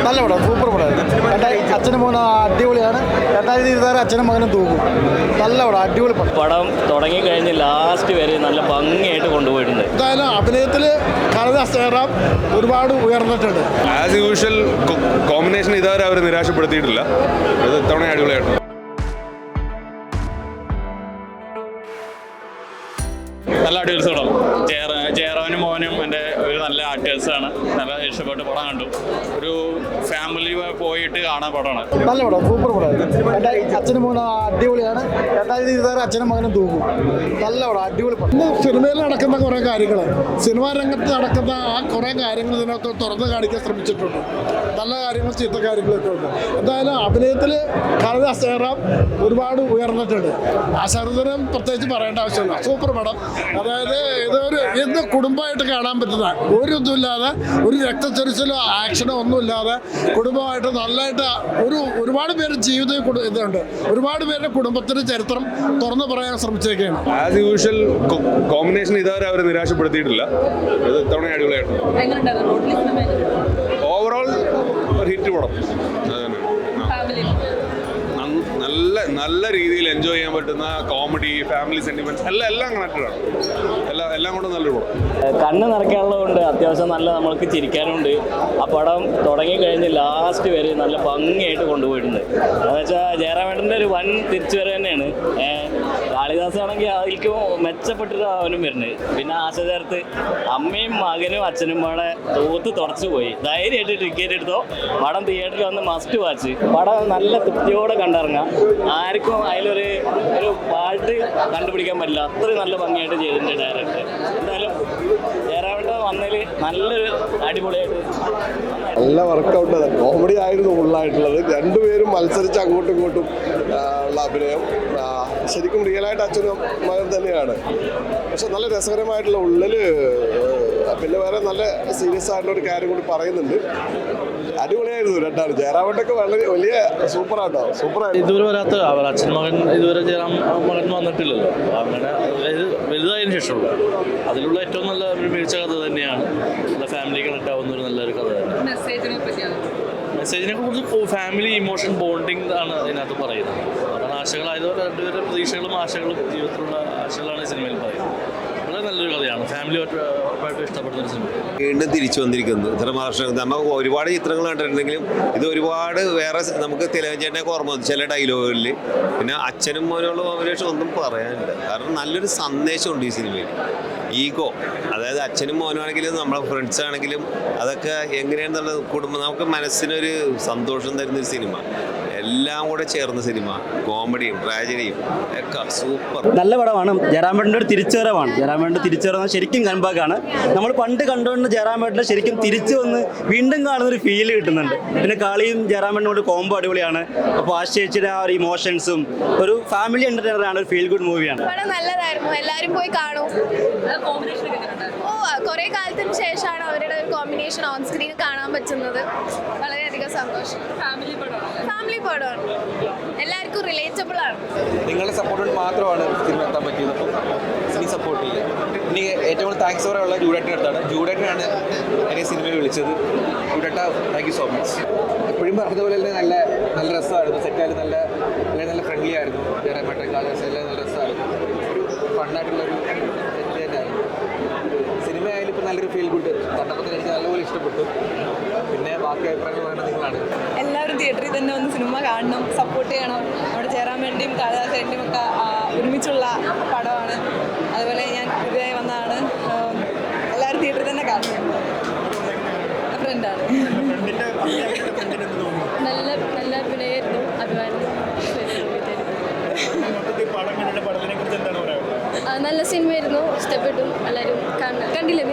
നല്ല പടം, സൂപ്പർ പടമായിരുന്നു. അച്ഛനും മോനും അടിപൊളിയാണ്. 2026 അച്ഛനും മകനും തൂക്കും. നല്ല പടം, അടിപൊളി പടം. പടം തുടങ്ങി കഴിഞ്ഞ് ലാസ്റ്റ് വരെ നല്ല ഭംഗിയായിട്ട് കൊണ്ടുപോയിട്ടുണ്ട്. എന്തായാലും അഭിനയത്തിൽ കാളിദാസ് ജയറാം ഒരുപാട് ഉയർന്നിട്ടുണ്ട്. ആസ് യൂഷ്വൽ കോമ്പിനേഷൻ ഇതുവരെ അവർ നിരാശപ്പെടുത്തിയിട്ടില്ല. ഇത് ഇത്തവണ അടിപൊളിയായിട്ടുണ്ട്. നല്ല ആർട്ടികൾസ് പടം. ജയറാനും മോനും എൻ്റെ ഒരു നല്ല ആർട്ടികൾസാണ്. നല്ല ഇഷ്ടപ്പെട്ട പടം കണ്ടു. ഒരു ഫാമിലി പോയിട്ട് കാണാൻ പടമാണ്. നല്ല പടം, സൂപ്പർ പടമായിരുന്നു. അച്ഛനും മോനും അടിപൊളിയാണ്. 2026 അച്ഛനും മകനും തൂക്കും. നല്ല പടം, അടിപൊളി പടം. ഇന്ന് സിനിമയിൽ നടക്കുന്ന കുറേ കാര്യങ്ങൾ, സിനിമാ രംഗത്ത് നടക്കുന്ന ആ കുറേ കാര്യങ്ങൾ ഇതിനകത്ത് തുറന്ന് കാണിക്കാൻ ശ്രമിച്ചിട്ടുണ്ട്. നല്ല കാര്യങ്ങൾ, ചീത്ത കാര്യങ്ങളൊക്കെ ഉണ്ട്. എന്തായാലും അഭിനയത്തിൽ കാളിദാസ് ജയറാം ഒരുപാട് ഉയർന്നിട്ടുണ്ട്. ആശാർദനം പ്രത്യേകിച്ച് പറയേണ്ട ആവശ്യമില്ല. സൂപ്പർ പടം. അതായത് ഇന്ന് കുടുംബമായിട്ട് കാണാൻ പറ്റുന്ന ഒരു ഇതുമില്ലാതെ, ഒരു രക്തച്ചൊരിച്ചിലോ ആക്ഷനോ ഒന്നുമില്ലാതെ കുടുംബമായിട്ട് നല്ലതായിട്ട് ഒരുപാട് പേര് ജീവിതം ഇതുണ്ട്. ഒരുപാട് പേരുടെ കുടുംബത്തിൻ്റെ ചരിത്രം തുറന്നു പറയാൻ ശ്രമിച്ചേക്കാണ്. ആസ് യൂഷ്വൽ കോമ്പിനേഷൻ ഇതുവരെ അവർ നിരാശപ്പെടുത്തിയിട്ടില്ല. ഇത് ഇത്തവണ അടിപൊളിയായിട്ടുണ്ട്. ഓവറോൾ ഒരു ഹിറ്റ് പടം. നല്ല രീതിയിൽ എൻജോയ് ചെയ്യാൻ പറ്റുന്ന കോമഡി, ഫാമിലി സെന്റിമെന്റ്സ് എല്ലാം കണക്റ്റഡ് ആണ്. എല്ലാം കൊണ്ടും നല്ലൊരു പടം. കണ്ണ് നിറയ്ക്കാനുള്ളതുകൊണ്ട് അത്യാവശ്യം നല്ല നമ്മൾക്ക് ചിരിക്കാനുണ്ട്. ആ പടം തുടങ്ങി കഴിഞ്ഞ് ലാസ്റ്റ് വരെ നല്ല ഭംഗിയായിട്ട് കൊണ്ടുപോയിട്ടുണ്ട്. എന്ന് വെച്ചാൽ ജയറാമേട്ടൻ്റെ ഒരു വൻ തിരിച്ചുവരവ് തന്നെയാണ്. കാളിദാസ് ആണെങ്കിൽ അതിലേക്ക് മെച്ചപ്പെട്ടിട്ട് അവനും വരുന്നത്. പിന്നെ ആശ ചേർത്ത് അമ്മയും മകനും അച്ഛനും പാടെ തൂത്ത് തുടച്ചു പോയി. ധൈര്യമായിട്ട് ടിക്കറ്റ് എടുത്തോ, പടം തിയേറ്ററിൽ വന്ന് മസ്റ്റ് വാച്ച്. പടം നല്ല തൃപ്തിയോടെ കണ്ടിറങ്ങാം. ആർക്കും അതിലൊരു പാട്ട് കണ്ടുപിടിക്കാൻ പറ്റില്ല. അത്രയും നല്ല ഭംഗിയായിട്ട് ചെയ്തിട്ടുണ്ട് ഡയറക്ടർ. എന്തായാലും ജയറാമേട്ടൻ വന്നതിൽ നല്ലൊരു അടിപൊളിയായിട്ട് നല്ല വർക്കൗട്ട്. കോമഡി ആയിരുന്നു ഫുള്ളായിട്ടുള്ളത്. രണ്ടുപേരും മത്സരിച്ച് അങ്ങോട്ടും ഇങ്ങോട്ടും ഉള്ള അഭിനയം ശരിക്കും റിയലായിട്ട് അച്ഛനും മകൻ തന്നെയാണ്. പക്ഷെ നല്ല രസകരമായിട്ടുള്ള ഉള്ളിൽ പിന്നെ വേറെ നല്ല സീരിയസ് ആയിട്ടുള്ള ഒരു കാര്യം കൂടി പറയുന്നുണ്ട്. അടിപൊളിയായിരുന്നു രണ്ടാണ്. ജയറാമേട്ടൊക്കെ വളരെ വലിയ സൂപ്പറാട്ടോ, സൂപ്പറായിരുന്നു. ഇതുവരെ വരാത്ത അച്ഛൻ മകൻ ഇതുവരെ ജയറാം മകൻ വന്നിട്ടില്ലല്ലോ. അങ്ങനെ വലുതായതിനു ശേഷമുള്ള അതിലുള്ള ഏറ്റവും നല്ല ഒരു മികച്ച കഥ തന്നെയാണ്. നല്ല ഫാമിലി കണക്ട് ആവുന്ന ഒരു നല്ലൊരു കഥ തന്നെ. മെസ്സേജിനെ കുറിച്ച് ഫാമിലി ഇമോഷൻ ബോണ്ടിങ് ആണ് ഇതിനകത്ത് പറയുന്നത്. അതാണ് ആശകളായതുപോലെ രണ്ടുപേരുടെ പ്രതീക്ഷകളും ആശകളും ജീവിതത്തിലുള്ള ആശകളാണ് സിനിമയിൽ പറയുന്നത്. വളരെ നല്ലൊരു കഥയാണ്. ഫാമിലിയായിട്ട് ഇഷ്ടപ്പെടുന്ന ഒരു സിനിമ. വീണ്ടും തിരിച്ചു വന്നിരിക്കുന്നു. ഇത്ര വർഷം നമുക്ക് ഒരുപാട് ചിത്രങ്ങൾ കണ്ടിട്ടുണ്ടെങ്കിലും ഇത് ഒരുപാട് വേറെ നമുക്ക് തിലകഞ്ചേട്ടനൊക്കെ ഓർമ്മ വന്നു ചില ഡയലോഗുകളിൽ. പിന്നെ അച്ഛനും മോനുള്ള കോമ്പിനേഷൻ ഒന്നും പറയാനില്ല. കാരണം നല്ലൊരു സന്ദേശമുണ്ട് ഈ സിനിമയിൽ. ഈഗോ, അതായത് അച്ഛനും മോനും ആണെങ്കിലും നമ്മളെ ഫ്രണ്ട്സ് ആണെങ്കിലും അതൊക്കെ എങ്ങനെയാണെന്നുള്ള കുടുംബം നമുക്ക് മനസ്സിനൊരു സന്തോഷം തരുന്നൊരു സിനിമ. എല്ലാം കൂടെ ചേർന്ന സിനിമ. കോമഡിയും ട്രാജഡിയും ഒക്കെ സൂപ്പർ. നല്ല പടമാണ്. ജയറാമേട്ടൻ്റെ ഒരു തിരിച്ചുവരവാണ്. ജയറാമേട്ടൻ്റെ തിരിച്ചുവരവ് ശരിക്കും കൺബാക്കാണ്. നമ്മൾ പണ്ട് കണ്ടുകൊണ്ട് ജയറാമേട്ടനെ ശരിക്കും തിരിച്ചു വന്ന് വീണ്ടും കാണുന്നൊരു ഫീല് കിട്ടുന്നുണ്ട്. പിന്നെ കാളിയും ജയറാമേട്ടനും കൂടെ കോംബോ അടിപൊളിയാണ്. അപ്പോൾ ആശിച്ചിട്ട് ആ ഒരു ഇമോഷൻസും ഒരു ഫാമിലി എൻ്റർടൈനറാണ്. ഒരു ഫീൽ ഗുഡ് മൂവിയാണ്. നല്ലതായിരുന്നു. എല്ലാവരും പോയി കാണൂ. കുറെ കാലത്തിന് ശേഷമാണ് അവരുടെ ഒരു കോമ്പിനേഷൻ ഓൺ സ്ക്രീൻ കാണാൻ പറ്റുന്നത്. വളരെയധികം സന്തോഷം. ഫാമിലി പടമാണ്. എല്ലാവർക്കും റിലേറ്റബിൾ ആണ്. നിങ്ങളുടെ സപ്പോർട്ട് മാത്രമാണ് സിനിമ എത്താൻ പറ്റിയത്. ഇനി സപ്പോർട്ട് ചെയ്യുക. ഇനി ഏറ്റവും കൂടുതൽ താങ്ക്സ് പറയാനുള്ള ജൂഡേട്ടൻ്റെ അടുത്താണ്. ജൂഡേട്ടനാണ് എന്നെ സിനിമയിൽ വിളിച്ചത്. ജൂഡേട്ട, താങ്ക് യു സോ മച്ച്. എപ്പോഴും പറഞ്ഞതുപോലെ തന്നെ നല്ല രസമായിരുന്നു. സെറ്റായാലും നല്ല ഫ്രണ്ട്ലി ആയിരുന്നു. ജയറാമേട്ടൻ, കാളിദാസ് എല്ലാം നല്ല രസമായിരുന്നു. ഒരു ഫണ്ണായിട്ടുള്ളൊരു സെറ്റ് തന്നെയായിരുന്നു. സിനിമയായാലും ഇപ്പോൾ നല്ലൊരു ഫീൽ ഗുഡ്. കണ്ടപ്പോൾ തന്നെ എനിക്ക് നല്ലപോലെ ഇഷ്ടപ്പെട്ടു. പിന്നെ ബാക്കി അഭിപ്രായങ്ങൾ പറയുന്നത് നിങ്ങളാണ്. എല്ലാവരും തിയേറ്ററിൽ തന്നെ ഒന്ന് സിനിമ കാണണം, സപ്പോർട്ട് ചെയ്യണം. നമ്മുടെ ജയറാമേട്ടൻ്റെയും കാളിദാസേട്ടൻ്റെയും ഒക്കെ ഒരുമിച്ചുള്ള പടമാണ്. അതുപോലെ ഞാൻ പുതിയതായി വന്നതാണ്. എല്ലാവരും തിയേറ്ററിൽ തന്നെ കാണണം. ഫ്രണ്ടാണ്. നല്ല അഭിനയായിരുന്നു. അഭിമാനം. നല്ല സിനിമയായിരുന്നു. ഇഷ്ടപ്പെട്ടു. എല്ലാവരും കണ്ടില്ലേ?